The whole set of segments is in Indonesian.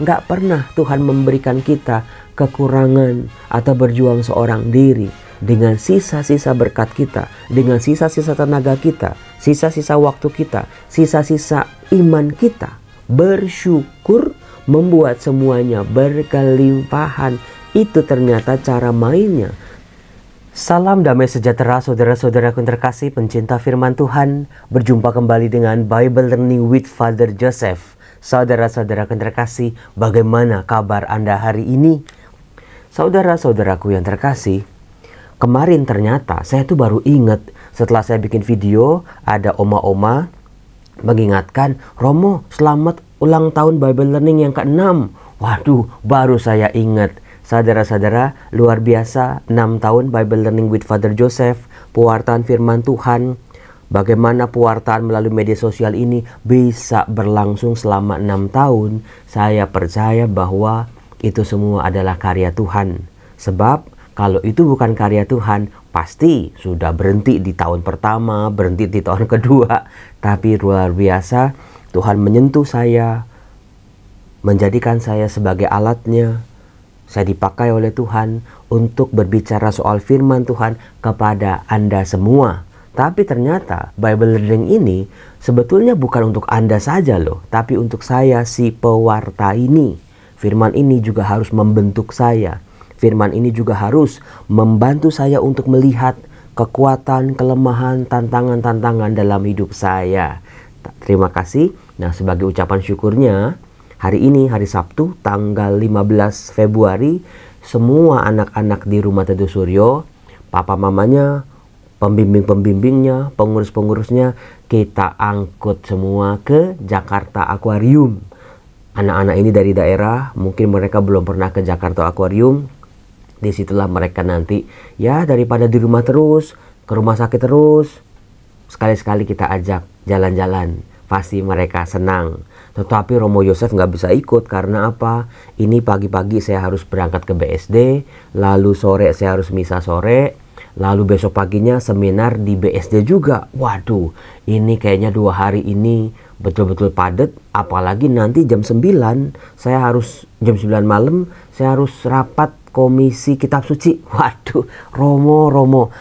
Nggak pernah Tuhan memberikan kita kekurangan atau berjuang seorang diri. Dengan sisa-sisa berkat kita, dengan sisa-sisa tenaga kita, sisa-sisa waktu kita, sisa-sisa iman kita, bersyukur membuat semuanya berkelimpahan. Itu ternyata cara mainnya. Salam damai sejahtera saudara-saudaraku yang terkasih, pencinta firman Tuhan. Berjumpa kembali dengan Bible Learning with Father Joseph. Saudara-saudaraku yang terkasih, bagaimana kabar Anda hari ini? Saudara-saudaraku yang terkasih, kemarin ternyata saya tuh baru ingat setelah saya bikin video, ada oma-oma mengingatkan, Romo selamat ulang tahun Bible Learning yang ke-6. Waduh, baru saya ingat. Saudara-saudara, luar biasa, 6 tahun Bible Learning with Father Joseph, pewartaan firman Tuhan. Bagaimana pewartaan melalui media sosial ini bisa berlangsung selama 6 tahun. Saya percaya bahwa itu semua adalah karya Tuhan. Sebab kalau itu bukan karya Tuhan, pasti sudah berhenti di tahun pertama, berhenti di tahun kedua. Tapi luar biasa, Tuhan menyentuh saya, menjadikan saya sebagai alatnya. Saya dipakai oleh Tuhan untuk berbicara soal firman Tuhan kepada Anda semua. Tapi ternyata Bible Learning ini sebetulnya bukan untuk Anda saja loh, tapi untuk saya si pewarta ini. Firman ini juga harus membentuk saya. Firman ini juga harus membantu saya untuk melihat kekuatan, kelemahan, tantangan-tantangan dalam hidup saya. Terima kasih. Nah, sebagai ucapan syukurnya, hari ini, hari Sabtu, tanggal 15 Februari, semua anak-anak di Rumah Teduh Suryo, papa mamanya, pembimbing-pembimbingnya, pengurus-pengurusnya, kita angkut semua ke Jakarta Aquarium. Anak-anak ini dari daerah, mungkin mereka belum pernah ke Jakarta Aquarium. Disitulah mereka nanti, ya daripada di rumah terus, ke rumah sakit terus, sekali-sekali kita ajak jalan-jalan. Pasti mereka senang. Tetapi Romo Yosef nggak bisa ikut karena apa? Ini pagi-pagi saya harus berangkat ke BSD, lalu sore saya harus misa sore, lalu besok paginya seminar di BSD juga. Waduh, ini kayaknya 2 hari ini betul-betul padat. Apalagi nanti jam 9, saya harus jam 9 malam, saya harus rapat komisi kitab suci. Waduh, Romo.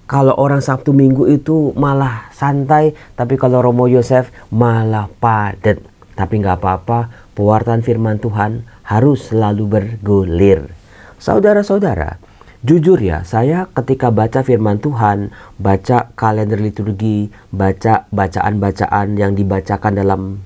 Kalau orang Sabtu Minggu itu malah santai, tapi kalau Romo Yosef malah padat. Tapi nggak apa-apa, pewartaan firman Tuhan harus selalu bergulir. Saudara-saudara, jujur ya, saya ketika baca firman Tuhan, baca kalender liturgi, baca bacaan-bacaan yang dibacakan dalam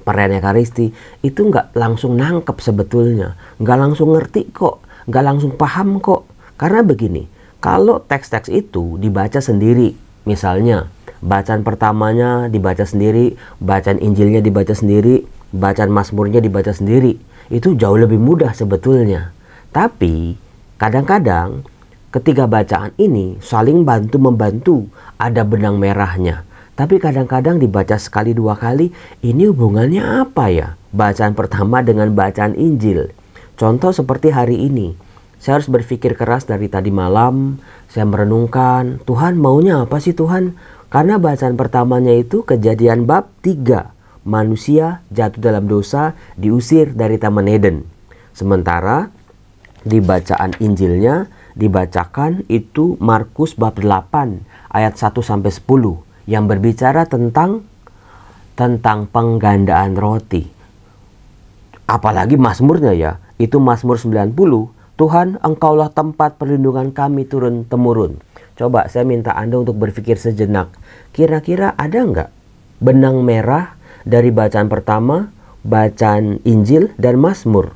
perayaan Ekaristi, itu nggak langsung nangkep sebetulnya. Nggak langsung ngerti kok, nggak langsung paham kok. Karena begini, kalau teks-teks itu dibaca sendiri, misalnya bacaan pertamanya dibaca sendiri, bacaan Injilnya dibaca sendiri, bacaan Mazmurnya dibaca sendiri, itu jauh lebih mudah sebetulnya. Tapi kadang-kadang ketiga bacaan ini saling bantu-membantu, ada benang merahnya. Tapi kadang-kadang dibaca sekali 2 kali, ini hubungannya apa ya? Bacaan pertama dengan bacaan Injil. Contoh seperti hari ini, saya harus berpikir keras dari tadi malam, saya merenungkan, Tuhan maunya apa sih Tuhan? Karena bacaan pertamanya itu Kejadian bab 3, manusia jatuh dalam dosa, diusir dari Taman Eden. Sementara di bacaan Injilnya dibacakan itu Markus bab 8 ayat 1-10 yang berbicara tentang penggandaan roti. Apalagi Mazmurnya ya, itu Mazmur 90, Tuhan engkaulah tempat perlindungan kami turun-temurun. Coba saya minta Anda untuk berpikir sejenak, kira-kira ada nggak benang merah dari bacaan pertama, bacaan Injil dan Mazmur?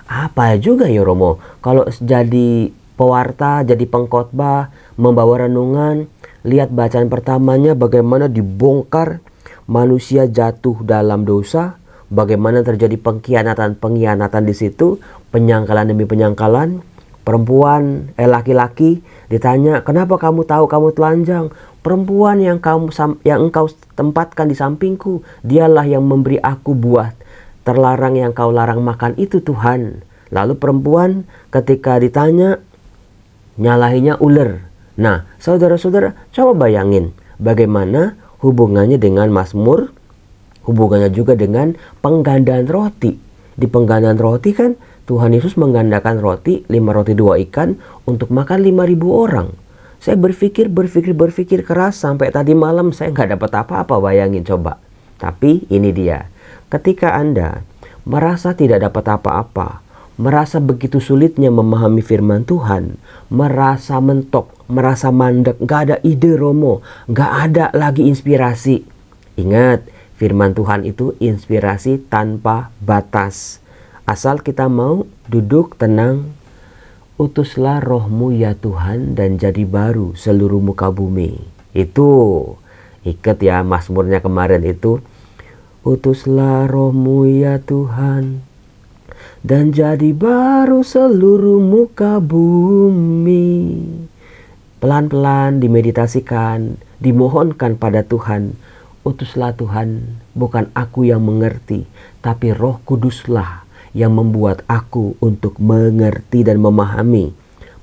Apa juga ya Romo, kalau jadi pewarta, jadi pengkhotbah, membawa renungan, lihat bacaan pertamanya bagaimana dibongkar manusia jatuh dalam dosa, bagaimana terjadi pengkhianatan di situ, penyangkalan demi penyangkalan, perempuan, laki-laki ditanya, kenapa kamu tahu kamu telanjang? Perempuan yang engkau tempatkan di sampingku, dialah yang memberi aku buah terlarang yang kau larang makan itu Tuhan. Lalu perempuan ketika ditanya, nyalahinya ular. Nah, saudara-saudara, coba bayangin bagaimana hubungannya dengan Mazmur, hubungannya juga dengan penggandaan roti. di pengganaan roti kan Tuhan Yesus menggandakan roti, 5 roti 2 ikan untuk makan 5.000 orang. Saya berpikir keras sampai tadi malam saya nggak dapat apa-apa, bayangin coba. Tapi ini dia, ketika Anda merasa tidak dapat apa-apa, merasa begitu sulitnya memahami firman Tuhan, merasa mentok, merasa mandek, nggak ada ide Romo, nggak ada lagi inspirasi. Ingat, firman Tuhan itu inspirasi tanpa batas. Asal kita mau duduk tenang. Utuslah rohmu ya Tuhan dan jadi baru seluruh muka bumi. Itu ikat ya Mazmurnya kemarin itu. Utuslah rohmu ya Tuhan dan jadi baru seluruh muka bumi. Pelan-pelan dimeditasikan, dimohonkan pada Tuhan. Utuslah Tuhan, bukan aku yang mengerti, tapi Roh Kuduslah yang membuat aku untuk mengerti dan memahami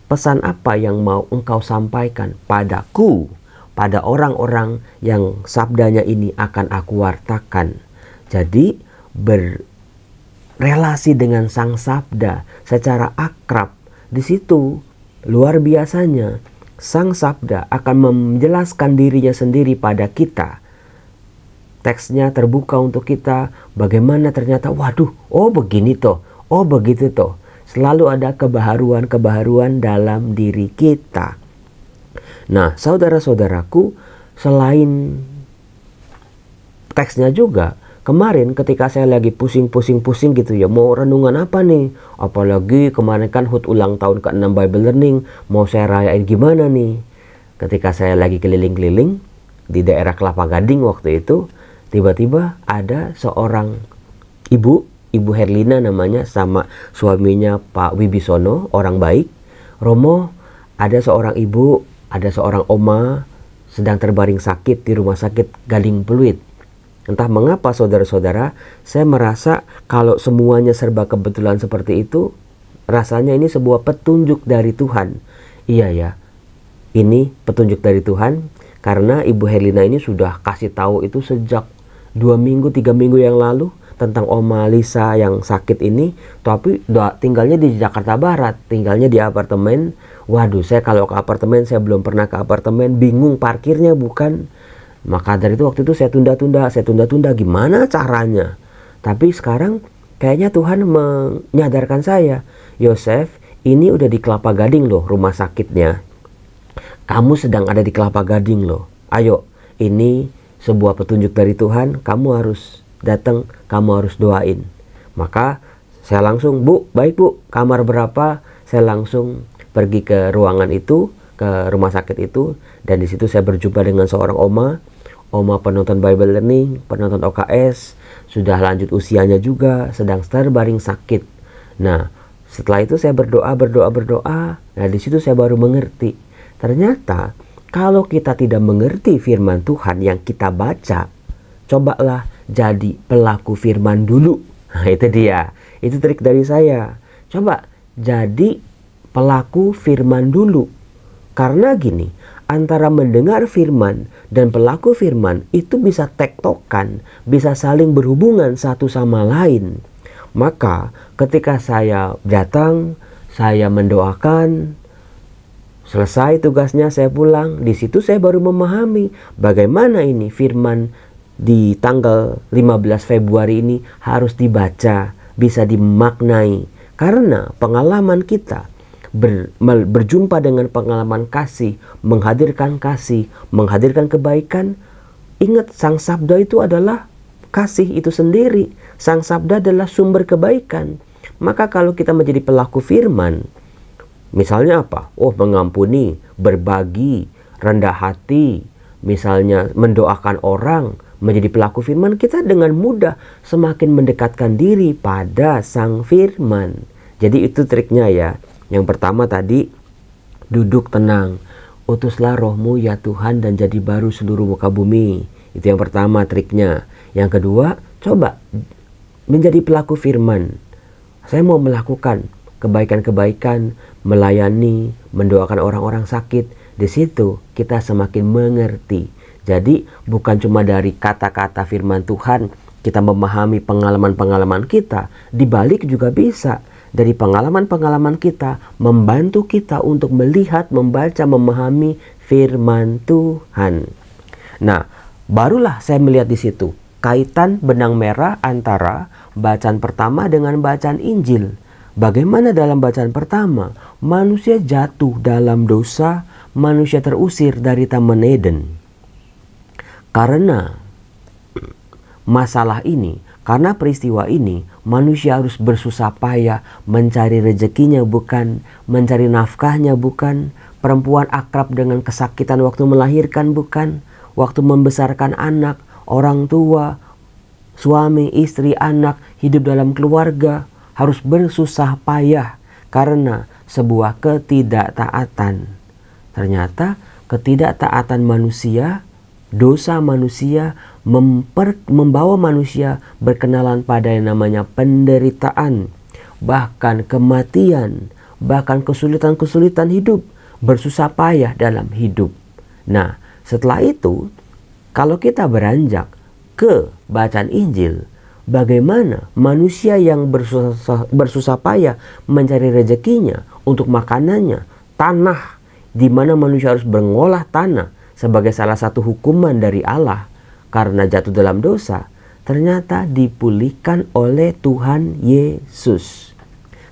pesan apa yang mau Engkau sampaikan padaku, pada orang-orang yang sabdanya ini akan aku wartakan. Jadi berrelasi dengan Sang Sabda secara akrab, di situ luar biasanya Sang Sabda akan menjelaskan dirinya sendiri pada kita. Teksnya terbuka untuk kita, bagaimana ternyata, waduh, oh begini toh, oh begitu toh. Selalu ada kebaharuan-kebaharuan dalam diri kita. Nah, saudara-saudaraku, selain teksnya juga, kemarin ketika saya lagi pusing gitu ya, mau renungan apa nih? Apalagi kemarin kan HUT ulang tahun ke-6 Bible Learning, mau saya rayain gimana nih? Ketika saya lagi keliling-keliling di daerah Kelapa Gading waktu itu, tiba-tiba ada seorang ibu Herlina namanya, sama suaminya Pak Wibisono, orang baik. Romo, ada seorang ibu, ada seorang oma sedang terbaring sakit di rumah sakit Gading Pluit. Entah mengapa saudara-saudara, saya merasa kalau semuanya serba kebetulan seperti itu, rasanya ini sebuah petunjuk dari Tuhan. Iya ya, ini petunjuk dari Tuhan, karena Ibu Herlina ini sudah kasih tahu itu sejak 2 minggu, 3 minggu yang lalu tentang Oma Lisa yang sakit ini. Tapi tinggalnya di Jakarta Barat, tinggalnya di apartemen. Waduh, saya kalau ke apartemen, saya belum pernah ke apartemen, bingung parkirnya bukan. Maka dari itu waktu itu saya tunda-tunda, gimana caranya. Tapi sekarang kayaknya Tuhan menyadarkan saya, Yosef, ini udah di Kelapa Gading loh rumah sakitnya. Kamu sedang ada di Kelapa Gading loh. Ayo, ini sebuah petunjuk dari Tuhan, kamu harus datang, kamu harus doain. Maka saya langsung, Bu, baik Bu, kamar berapa? Saya langsung pergi ke ruangan itu, ke rumah sakit itu, dan di situ saya berjumpa dengan seorang oma penonton Bible Learning, penonton OKS, sudah lanjut usianya juga, sedang terbaring sakit. Nah, setelah itu saya berdoa. Nah, di situ saya baru mengerti. Ternyata kalau kita tidak mengerti firman Tuhan yang kita baca, cobalah jadi pelaku firman dulu. Nah, itu dia. Itu trik dari saya. Coba jadi pelaku firman dulu. Karena gini, antara mendengar firman dan pelaku firman itu bisa tektokan, bisa saling berhubungan satu sama lain. Maka ketika saya datang, saya mendoakan, selesai tugasnya saya pulang. Di situ saya baru memahami bagaimana ini firman di tanggal 15 Februari ini harus dibaca, bisa dimaknai. Karena pengalaman kita berjumpa dengan pengalaman kasih, menghadirkan kebaikan. Ingat, Sang Sabda itu adalah kasih itu sendiri. Sang Sabda adalah sumber kebaikan. Maka kalau kita menjadi pelaku firman, misalnya apa? Oh, mengampuni, berbagi, rendah hati, misalnya mendoakan orang, menjadi pelaku firman, kita dengan mudah semakin mendekatkan diri pada Sang Firman. Jadi itu triknya ya. Yang pertama tadi, duduk tenang. Utuslah rohmu ya Tuhan dan jadi baru seluruh muka bumi. Itu yang pertama triknya. Yang kedua, coba menjadi pelaku firman. Saya mau melakukan kebaikan-kebaikan, melayani, mendoakan orang-orang sakit. Di situ kita semakin mengerti. Jadi bukan cuma dari kata-kata firman Tuhan, Kita memahami pengalaman-pengalaman kita, dibalik juga bisa. Dari pengalaman-pengalaman kita, membantu kita untuk melihat, membaca, memahami firman Tuhan. Nah, barulah saya melihat di situ kaitan benang merah antara bacaan pertama dengan bacaan Injil. Bagaimana dalam bacaan pertama, manusia jatuh dalam dosa, manusia terusir dari Taman Eden. Karena masalah ini, karena peristiwa ini, manusia harus bersusah payah mencari rezekinya bukan, mencari nafkahnya bukan, perempuan akrab dengan kesakitan waktu melahirkan bukan, waktu membesarkan anak, orang tua, suami, istri, anak, hidup dalam keluarga, harus bersusah payah karena sebuah ketidaktaatan. Ternyata ketidaktaatan manusia, dosa manusia membawa manusia berkenalan pada yang namanya penderitaan, bahkan kematian, bahkan kesulitan-kesulitan hidup, bersusah payah dalam hidup. Nah, setelah itu, kalau kita beranjak ke bacaan Injil, bagaimana manusia yang bersusah payah mencari rezekinya untuk makanannya, tanah, di mana manusia harus mengolah tanah sebagai salah satu hukuman dari Allah karena jatuh dalam dosa, ternyata dipulihkan oleh Tuhan Yesus.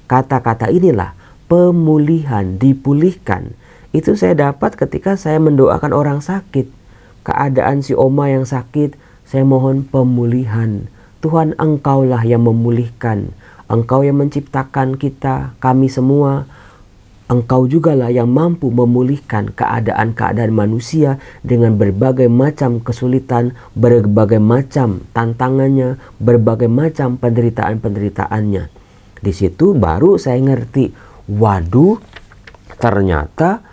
Kata-kata inilah pemulihan, dipulihkan. Itu saya dapat ketika saya mendoakan orang sakit. Keadaan si oma yang sakit, saya mohon pemulihan. Tuhan, Engkaulah yang memulihkan. Engkau yang menciptakan kita, kami semua. Engkau jugalah yang mampu memulihkan keadaan-keadaan manusia dengan berbagai macam kesulitan, berbagai macam tantangannya, berbagai macam penderitaan-penderitaannya. Di situ baru saya ngerti, waduh, ternyata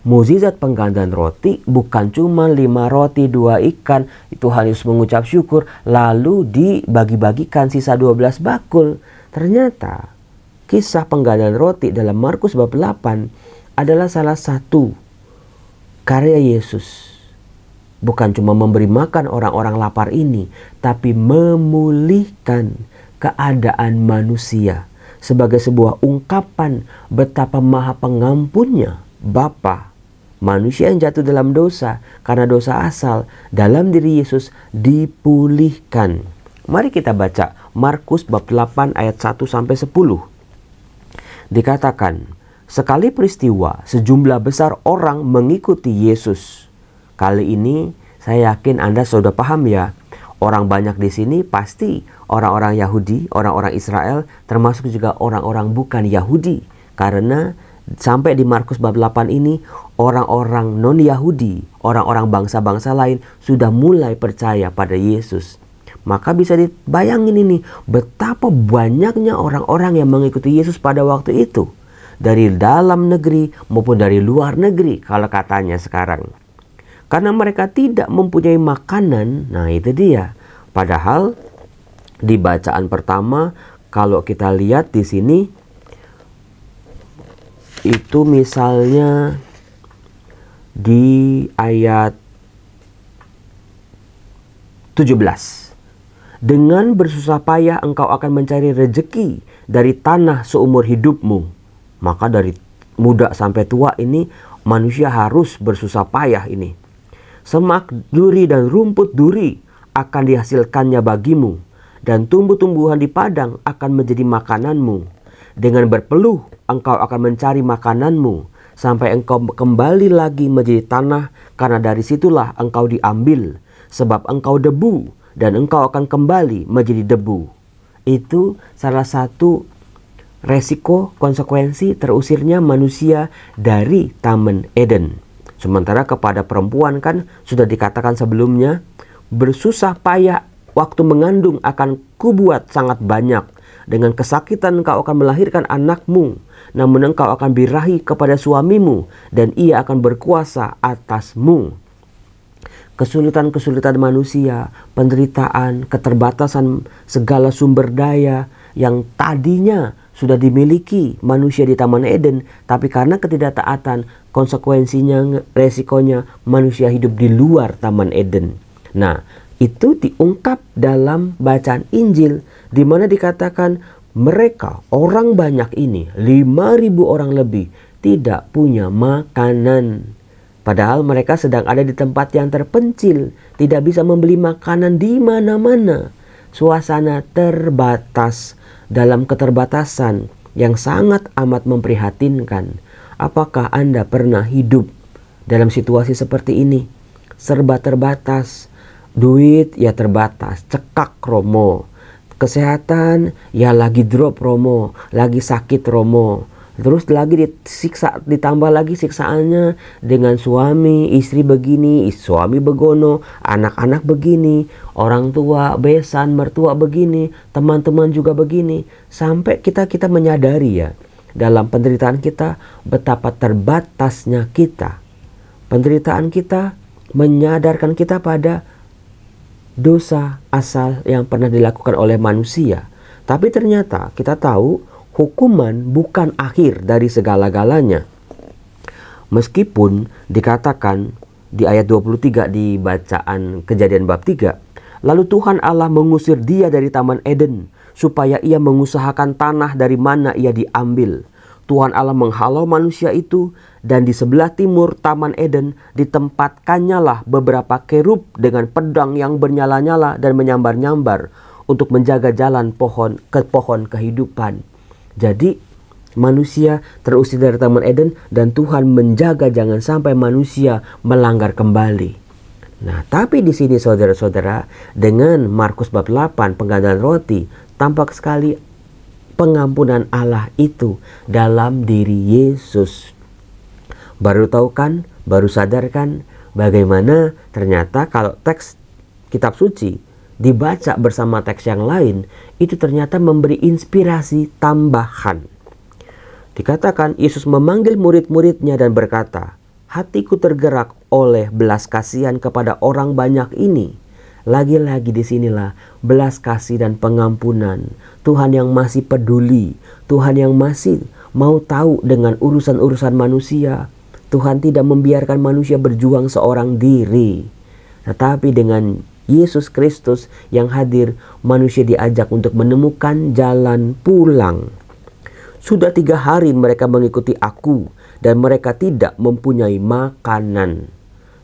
mukjizat penggandaan roti bukan cuma 5 roti 2 ikan, Tuhan Yesus mengucap syukur lalu dibagi-bagikan sisa 12 bakul. Ternyata kisah penggandaan roti dalam Markus bab 8 adalah salah satu karya Yesus. Bukan cuma memberi makan orang-orang lapar ini, tapi memulihkan keadaan manusia sebagai sebuah ungkapan betapa maha pengampunnya Bapa. Manusia yang jatuh dalam dosa karena dosa asal dalam diri Yesus dipulihkan. Mari kita baca Markus bab 8 ayat 1 sampai 10. Dikatakan, sekali peristiwa sejumlah besar orang mengikuti Yesus. Kali ini saya yakin Anda sudah paham ya. Orang banyak di sini pasti orang-orang Yahudi, orang-orang Israel, termasuk juga orang-orang bukan Yahudi. Karena sampai di Markus bab 8 ini, orang-orang non-Yahudi, orang-orang bangsa-bangsa lain sudah mulai percaya pada Yesus. Maka bisa dibayangin ini, betapa banyaknya orang-orang yang mengikuti Yesus pada waktu itu. Dari dalam negeri maupun dari luar negeri kalau katanya sekarang. Karena mereka tidak mempunyai makanan, nah itu dia. Padahal di bacaan pertama, kalau kita lihat di sini, itu misalnya di ayat 17. Dengan bersusah payah engkau akan mencari rejeki dari tanah seumur hidupmu. Maka dari muda sampai tua ini manusia harus bersusah payah ini. Semak duri dan rumput duri akan dihasilkannya bagimu. Dan tumbuh-tumbuhan di padang akan menjadi makananmu. Dengan berpeluh engkau akan mencari makananmu. Sampai engkau kembali lagi menjadi tanah. Karena dari situlah engkau diambil. Sebab engkau debu. Dan engkau akan kembali menjadi debu. Itu salah satu resiko, konsekuensi terusirnya manusia dari Taman Eden. Sementara kepada perempuan kan sudah dikatakan sebelumnya, bersusah payah waktu mengandung akan kubuat sangat banyak. Dengan kesakitan engkau akan melahirkan anakmu. Namun engkau akan birahi kepada suamimu dan ia akan berkuasa atasmu. Kesulitan-kesulitan manusia, penderitaan, keterbatasan segala sumber daya yang tadinya sudah dimiliki manusia di Taman Eden, tapi karena ketidaktaatan, konsekuensinya, resikonya manusia hidup di luar Taman Eden. Nah, Itu diungkap dalam bacaan Injil, di mana dikatakan mereka, orang banyak ini, 5.000 orang lebih, tidak punya makanan. Padahal mereka sedang ada di tempat yang terpencil, tidak bisa membeli makanan di mana-mana. Suasana terbatas, dalam keterbatasan yang sangat amat memprihatinkan. Apakah Anda pernah hidup dalam situasi seperti ini? Serba terbatas, duit ya terbatas, cekak romo. Kesehatan ya lagi drop romo, lagi sakit romo. Terus lagi disiksa, ditambah lagi siksaannya dengan suami, istri begini, suami begono, anak-anak begini, orang tua besan, mertua begini, teman-teman juga begini. Sampai kita menyadari ya, dalam penderitaan kita betapa terbatasnya kita. Penderitaan kita menyadarkan kita pada dosa asal yang pernah dilakukan oleh manusia. Tapi ternyata kita tahu hukuman bukan akhir dari segala-galanya. Meskipun dikatakan di ayat 23 di bacaan Kejadian bab 3, lalu Tuhan Allah mengusir dia dari Taman Eden supaya ia mengusahakan tanah dari mana ia diambil. Tuhan Allah menghalau manusia itu, dan di sebelah timur Taman Eden ditempatkannya lah beberapa kerub dengan pedang yang bernyala-nyala dan menyambar-nyambar untuk menjaga jalan pohon kehidupan. Jadi manusia terusir dari Taman Eden dan Tuhan menjaga jangan sampai manusia melanggar kembali. Nah, tapi di sini saudara-saudara, dengan Markus bab 8 penggandaan roti, tampak sekali pengampunan Allah itu dalam diri Yesus. Baru tahu kan, baru sadar kan bagaimana ternyata kalau teks kitab suci dibaca bersama teks yang lain, itu ternyata memberi inspirasi tambahan. Dikatakan Yesus memanggil murid-muridnya dan berkata, hatiku tergerak oleh belas kasihan kepada orang banyak ini. Lagi-lagi disinilah belas kasih dan pengampunan. Tuhan yang masih peduli, Tuhan yang masih mau tahu dengan urusan-urusan manusia. Tuhan tidak membiarkan manusia berjuang seorang diri. Tetapi dengan Yesus Kristus yang hadir, manusia diajak untuk menemukan jalan pulang. Sudah 3 hari mereka mengikuti aku dan mereka tidak mempunyai makanan.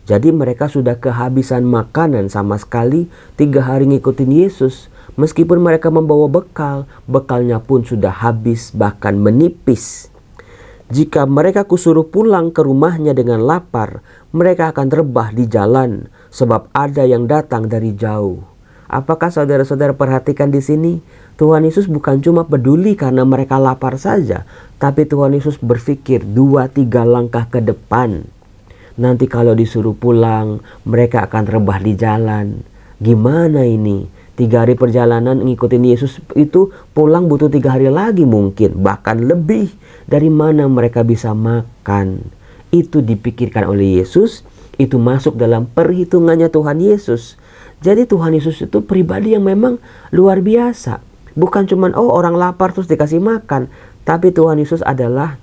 Jadi mereka sudah kehabisan makanan sama sekali 3 hari ngikutin Yesus. Meskipun mereka membawa bekal, bekalnya pun sudah habis bahkan menipis. Jika mereka kusuruh pulang ke rumahnya dengan lapar, mereka akan rebah di jalan sebab ada yang datang dari jauh. Apakah saudara-saudara perhatikan di sini? Tuhan Yesus bukan cuma peduli karena mereka lapar saja, tapi Tuhan Yesus berpikir 2-3 langkah ke depan. Nanti kalau disuruh pulang, mereka akan rebah di jalan. Gimana ini? 3 hari perjalanan ngikutin Yesus itu pulang butuh 3 hari lagi mungkin. Bahkan lebih. Dari mana mereka bisa makan? Itu dipikirkan oleh Yesus. Itu masuk dalam perhitungannya Tuhan Yesus. Jadi Tuhan Yesus itu pribadi yang memang luar biasa. Bukan cuman orang lapar terus dikasih makan. Tapi Tuhan Yesus adalah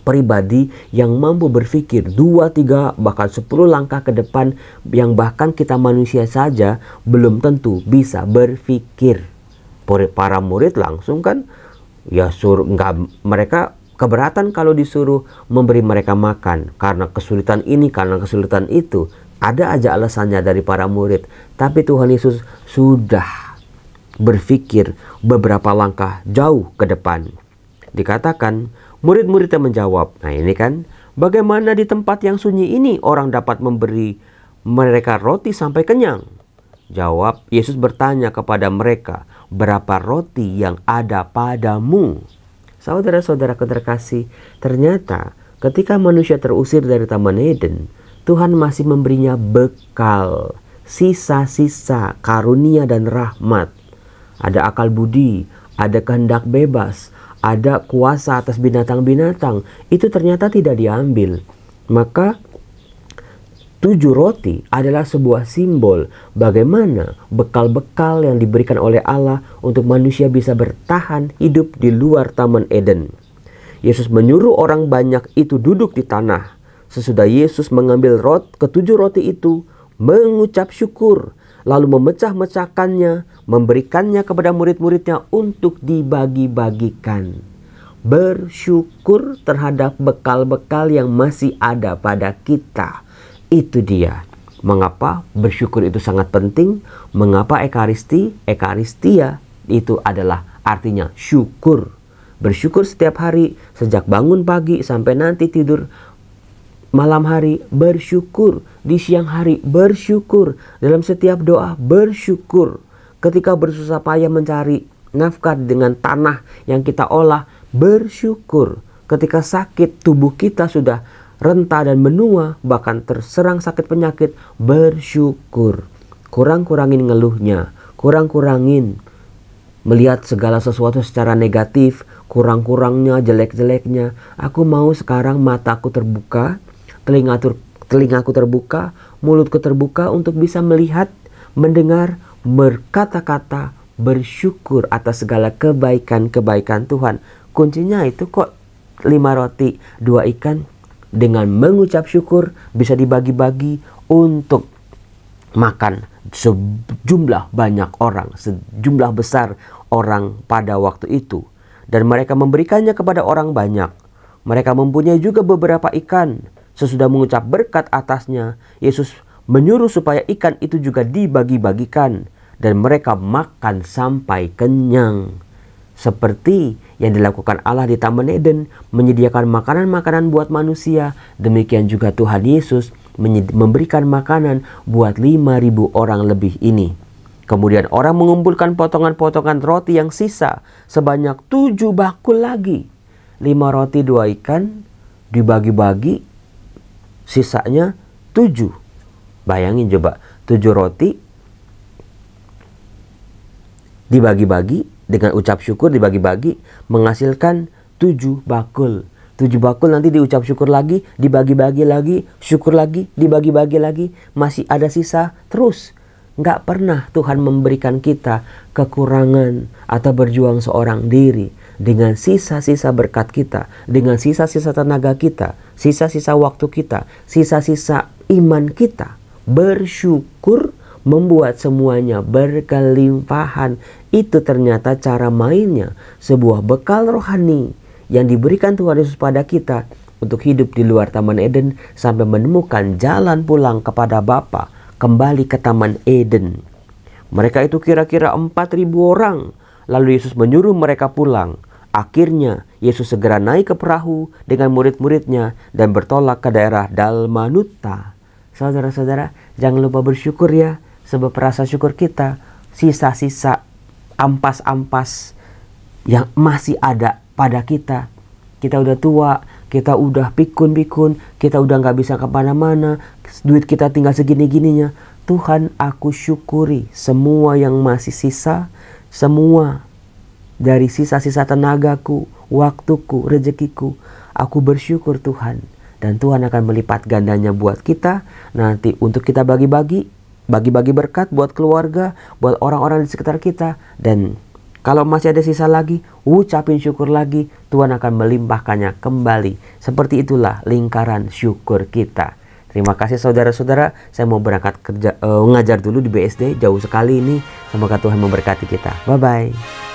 pribadi yang mampu berpikir 2-3 bahkan 10 langkah ke depan, yang bahkan kita manusia saja belum tentu bisa berpikir. Para murid langsung kan ya mereka keberatan kalau disuruh memberi mereka makan karena kesulitan ini, karena kesulitan itu. Ada aja alasannya dari para murid. Tapi Tuhan Yesus sudah berpikir beberapa langkah jauh ke depan. Dikatakan murid-muridnya menjawab, nah ini kan, bagaimana di tempat yang sunyi ini orang dapat memberi mereka roti sampai kenyang? Jawab, Yesus bertanya kepada mereka, berapa roti yang ada padamu? Saudara-saudaraku terkasih, ternyata ketika manusia terusir dari Taman Eden, Tuhan masih memberinya bekal, sisa-sisa karunia dan rahmat. Ada akal budi, ada kehendak bebas, ada kuasa atas binatang-binatang. Itu ternyata tidak diambil. Maka 7 roti adalah sebuah simbol bagaimana bekal-bekal yang diberikan oleh Allah untuk manusia bisa bertahan hidup di luar Taman Eden. Yesus menyuruh orang banyak itu duduk di tanah. Sesudah Yesus mengambil 7 roti itu, mengucap syukur, lalu memecah-mecahkannya, memberikannya kepada murid-muridnya untuk dibagi-bagikan. Bersyukur terhadap bekal-bekal yang masih ada pada kita. Itu dia. Mengapa bersyukur itu sangat penting? Mengapa Ekaristia itu adalah artinya syukur. Bersyukur setiap hari, sejak bangun pagi sampai nanti tidur malam hari, bersyukur. Di siang hari, bersyukur. Dalam setiap doa, bersyukur. Ketika bersusah payah mencari nafkah dengan tanah yang kita olah, bersyukur. Ketika sakit, tubuh kita sudah renta dan menua, bahkan terserang sakit penyakit, bersyukur. Kurang-kurangin ngeluhnya, kurang-kurangin melihat segala sesuatu secara negatif, kurang-kurangnya, jelek-jeleknya. Aku mau sekarang mataku terbuka, telingaku terbuka, mulutku terbuka untuk bisa melihat, mendengar, berkata-kata, bersyukur atas segala kebaikan-kebaikan Tuhan. Kuncinya itu kok 5 roti 2 ikan. Dengan mengucap syukur bisa dibagi-bagi untuk makan sejumlah banyak orang, sejumlah besar orang pada waktu itu. Dan mereka memberikannya kepada orang banyak. Mereka mempunyai juga beberapa ikan. Sesudah mengucap berkat atasnya, Yesus menyuruh supaya ikan itu juga dibagi-bagikan. Dan mereka makan sampai kenyang. Seperti yang dilakukan Allah di Taman Eden, menyediakan makanan-makanan buat manusia. Demikian juga Tuhan Yesus memberikan makanan buat 5.000 orang lebih ini. Kemudian orang mengumpulkan potongan-potongan roti yang sisa sebanyak 7 bakul lagi. 5 roti 2 ikan dibagi-bagi, sisanya 7. Bayangin coba, 7 roti dibagi-bagi dengan ucap syukur, dibagi-bagi menghasilkan 7 bakul. 7 bakul nanti diucap syukur lagi, dibagi-bagi lagi, syukur lagi, dibagi-bagi lagi, masih ada sisa terus. Nggak pernah Tuhan memberikan kita kekurangan atau berjuang seorang diri. Dengan sisa-sisa berkat kita, dengan sisa-sisa tenaga kita, sisa-sisa waktu kita, sisa-sisa iman kita. Bersyukur membuat semuanya berkelimpahan. Itu ternyata cara mainnya. Sebuah bekal rohani yang diberikan Tuhan Yesus pada kita untuk hidup di luar Taman Eden sampai menemukan jalan pulang kepada Bapa, kembali ke Taman Eden. Mereka itu kira-kira 4.000 orang. Lalu Yesus menyuruh mereka pulang. Akhirnya Yesus segera naik ke perahu dengan murid-muridnya dan bertolak ke daerah Dalmanuta. Saudara-saudara, jangan lupa bersyukur ya. Sebab rasa syukur kita, sisa-sisa ampas-ampas yang masih ada pada kita. Kita udah tua, kita udah pikun-pikun, kita udah gak bisa kemana-mana, duit kita tinggal segini-gininya. Tuhan, aku syukuri semua yang masih sisa, semua dari sisa-sisa tenagaku, waktuku, rezekiku. Aku bersyukur Tuhan. Dan Tuhan akan melipat gandanya buat kita nanti untuk kita bagi-bagi berkat buat keluarga, buat orang-orang di sekitar kita. Dan kalau masih ada sisa lagi, ucapin syukur lagi, Tuhan akan melimpahkannya kembali. Seperti itulah lingkaran syukur kita. Terima kasih saudara-saudara. Saya mau berangkat ngajar dulu di BSD, jauh sekali ini. Semoga Tuhan memberkati kita. Bye-bye.